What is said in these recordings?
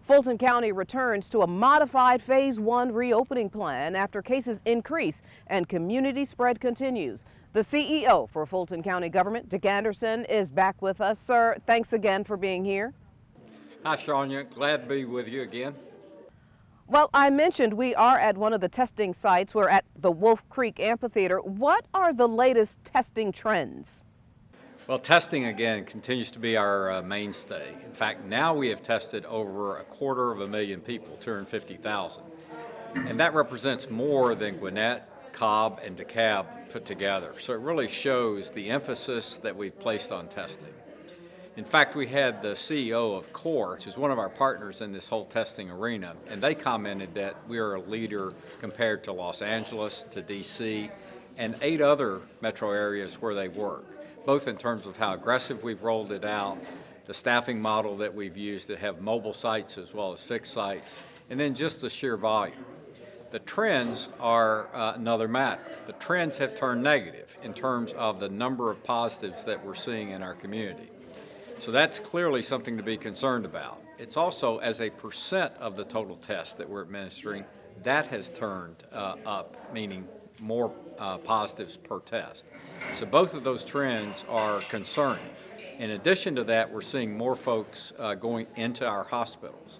Fulton County returns to a modified Phase 1 reopening plan after cases increase and community spread continues. The CEO for Fulton County government, Dick Anderson, is back with us. Sir, thanks again for being here. Hi, Sonia. Glad to be with you again. Well, I mentioned we are at one of the testing sites. We're at the Wolf Creek Amphitheater. What are the latest testing trends? Well, testing again continues to be our mainstay. In fact, now we have tested over 250,000 people, 250,000. And that represents more than Gwinnett, Cobb, and DeKalb put together. So it really shows the emphasis that we've placed on testing. In fact, we had the CEO of CORE, which is one of our partners in this whole testing arena, and they commented that we are a leader compared to Los Angeles, to DC, and 8 other metro areas where they work, both in terms of how aggressive we've rolled it out, the staffing model that we've used to have mobile sites as well as fixed sites, and then just the sheer volume. The trends are another matter. The trends have turned negative in terms of the number of positives that we're seeing in our community. So that's clearly something to be concerned about. It's also, as a percent of the total tests that we're administering, that has turned up, meaning more positives per test. So both of those trends are concerning. In addition to that, we're seeing more folks going into our hospitals.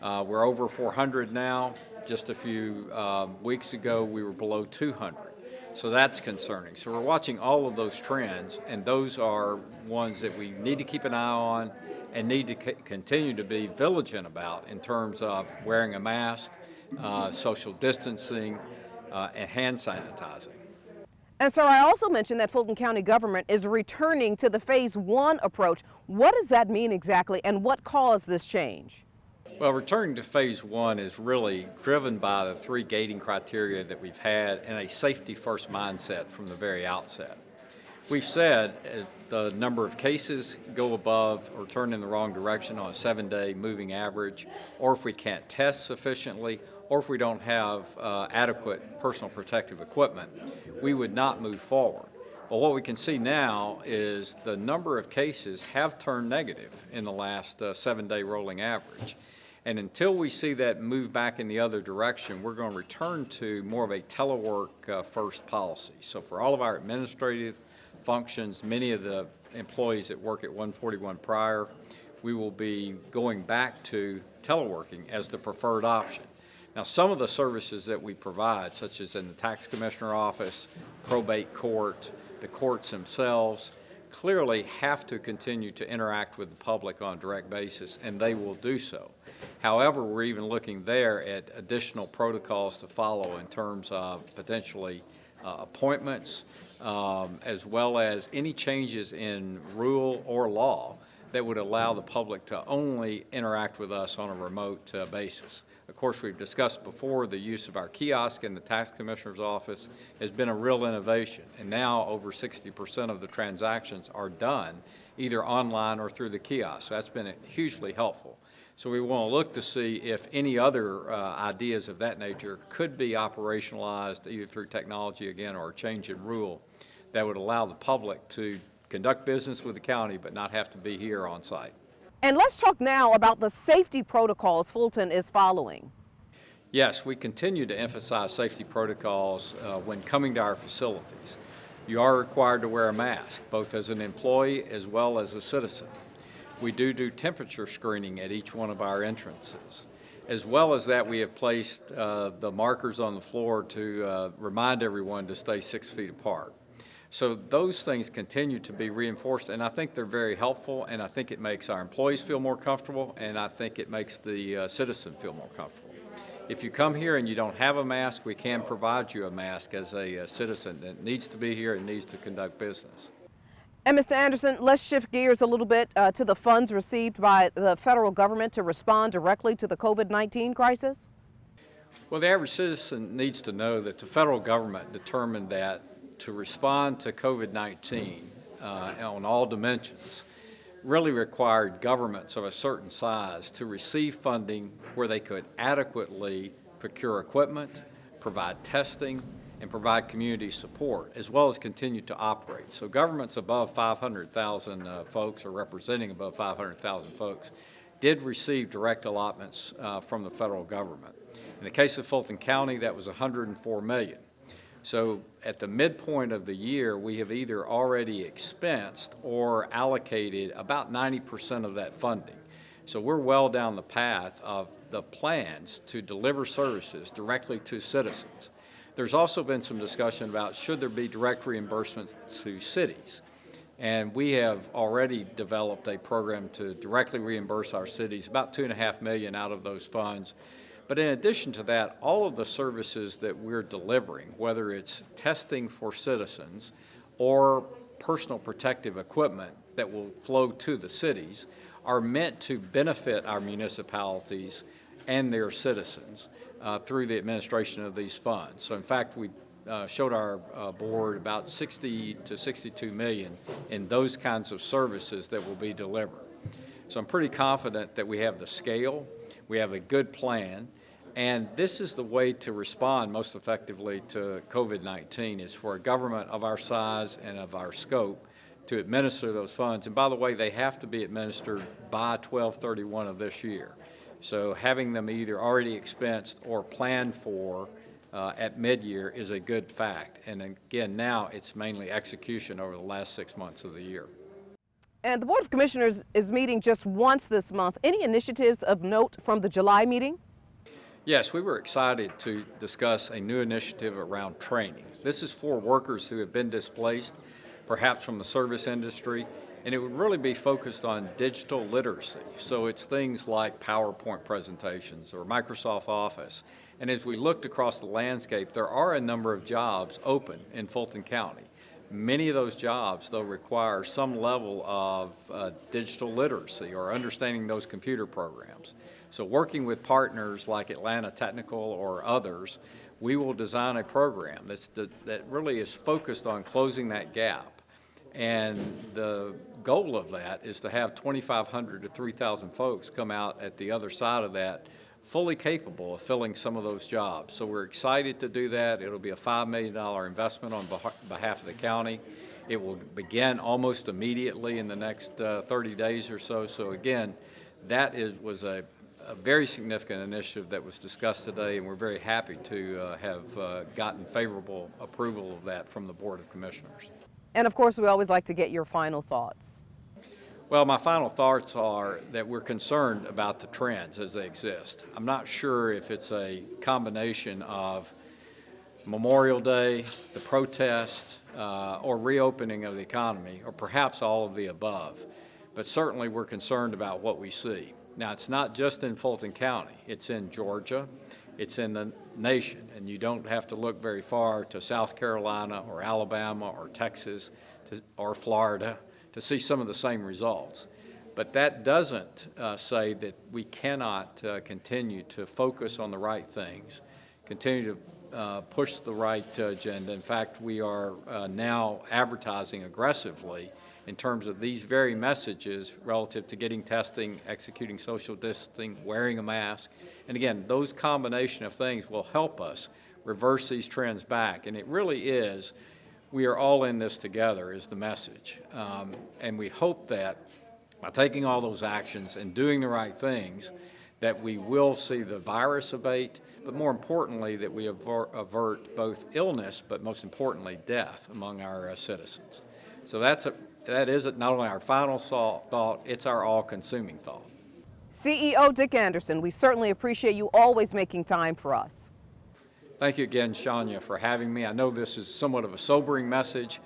We're over 400 now. Just a few weeks ago, we were below 200. So that's concerning. So we're watching all of those trends, and those are ones that we need to keep an eye on and need to continue to be vigilant about in terms of wearing a mask, social distancing, and hand sanitizing. And sir, I also mentioned that Fulton County government is returning to the Phase 1 approach. What does that mean exactly, and what caused this change? Well, returning to Phase 1 is really driven by the 3 gating criteria that we've had and a safety-first mindset from the very outset. We've said the number of cases go above or turn in the wrong direction on a 7-day moving average, or if we can't test sufficiently, or if we don't have adequate personal protective equipment, we would not move forward. Well, what we can see now is the number of cases have turned negative in the last 7-day rolling average. And until we see that move back in the other direction, we're going to return to more of a telework first policy. So for all of our administrative functions, many of the employees that work at 141 Prior, we will be going back to teleworking as the preferred option. Now, some of the services that we provide, such as in the tax commissioner office, probate court, the courts themselves, clearly have to continue to interact with the public on a direct basis, and they will do so. However, we're even looking there at additional protocols to follow in terms of potentially appointments, as well as any changes in rule or law that would allow the public to only interact with us on a remote basis. Of course, we've discussed before the use of our kiosk in the tax commissioner's office has been a real innovation, and now over 60% of the transactions are done either online or through the kiosk. So that's been hugely helpful. So we want to look to see if any other ideas of that nature could be operationalized either through technology again or a change in rule that would allow the public to conduct business with the county but not have to be here on site. And let's talk now about the safety protocols Fulton is following. Yes, we continue to emphasize safety protocols when coming to our facilities. You are required to wear a mask, both as an employee as well as a citizen. We do temperature screening at each one of our entrances. As well as that, we have placed the markers on the floor to remind everyone to stay 6 feet apart. So those things continue to be reinforced, and I think they're very helpful, and I think it makes our employees feel more comfortable, and I think it makes the citizen feel more comfortable. If you come here and you don't have a mask, we can provide you a mask as a citizen that needs to be here and needs to conduct business. And Mr. Anderson, let's shift gears a little bit to the funds received by the federal government to respond directly to the COVID-19 crisis. Well, the average citizen needs to know that the federal government determined that to respond to COVID-19 on all dimensions really required governments of a certain size to receive funding where they could adequately procure equipment, provide testing, and provide community support, as well as continue to operate. So governments above 500,000 folks, or representing above 500,000 folks, did receive direct allotments from the federal government. In the case of Fulton County, that was $104 million. So at the midpoint of the year, we have either already expensed or allocated about 90% of that funding. So we're well down the path of the plans to deliver services directly to citizens. There's also been some discussion about should there be direct reimbursements to cities. And we have already developed a program to directly reimburse our cities, about $2.5 million out of those funds. But in addition to that, all of the services that we're delivering, whether it's testing for citizens or personal protective equipment that will flow to the cities, are meant to benefit our municipalities and their citizens through the administration of these funds. So in fact, we showed our board about 60 to 62 million in those kinds of services that will be delivered. So I'm pretty confident that we have the scale, we have a good plan, and this is the way to respond most effectively to COVID-19 is for a government of our size and of our scope to administer those funds. And by the way, they have to be administered by 12/31 of this year. So having them either already expensed or planned for at mid-year is a good fact. And again, now it's mainly execution over the last 6 months of the year. And the Board of Commissioners is meeting just once this month. Any initiatives of note from the July meeting? Yes, we were excited to discuss a new initiative around training. This is for workers who have been displaced, perhaps from the service industry, and it would really be focused on digital literacy. So it's things like PowerPoint presentations or Microsoft Office. And as we looked across the landscape, there are a number of jobs open in Fulton County. Many of those jobs, though, require some level of digital literacy or understanding those computer programs. So working with partners like Atlanta Technical or others, we will design a program that really is focused on closing that gap. And the goal of that is to have 2,500 to 3,000 folks come out at the other side of that fully capable of filling some of those jobs. So we're excited to do that. It'll be a $5 million investment on behalf of the county. It will begin almost immediately in the next 30 days or so. So again, that was a very significant initiative that was discussed today, and we're very happy to have gotten favorable approval of that from the Board of Commissioners. And of course, we always like to get your final thoughts. Well, my final thoughts are that we're concerned about the trends as they exist. I'm not sure if it's a combination of Memorial Day, the protest, or reopening of the economy, or perhaps all of the above. But certainly we're concerned about what we see. Now, it's not just in Fulton County. It's in Georgia. It's in the nation. And you don't have to look very far to South Carolina or Alabama or Texas or Florida to see some of the same results. But that doesn't say that we cannot continue to focus on the right things, continue to push the right agenda. In fact, we are now advertising aggressively in terms of these very messages relative to getting testing, executing social distancing, wearing a mask. And again, those combination of things will help us reverse these trends back. And it really is, we are all in this together is the message. And we hope that by taking all those actions and doing the right things, that we will see the virus abate, but more importantly, that we avert both illness, but most importantly, death among our citizens. So that is not only our final thought, it's our all-consuming thought. CEO Dick Anderson, we certainly appreciate you always making time for us. Thank you again, Shania, for having me. I know this is somewhat of a sobering message,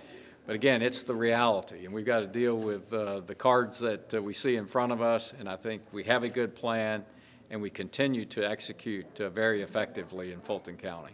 but again, it's the reality, and we've got to deal with the cards that we see in front of us, and I think we have a good plan, and we continue to execute very effectively in Fulton County.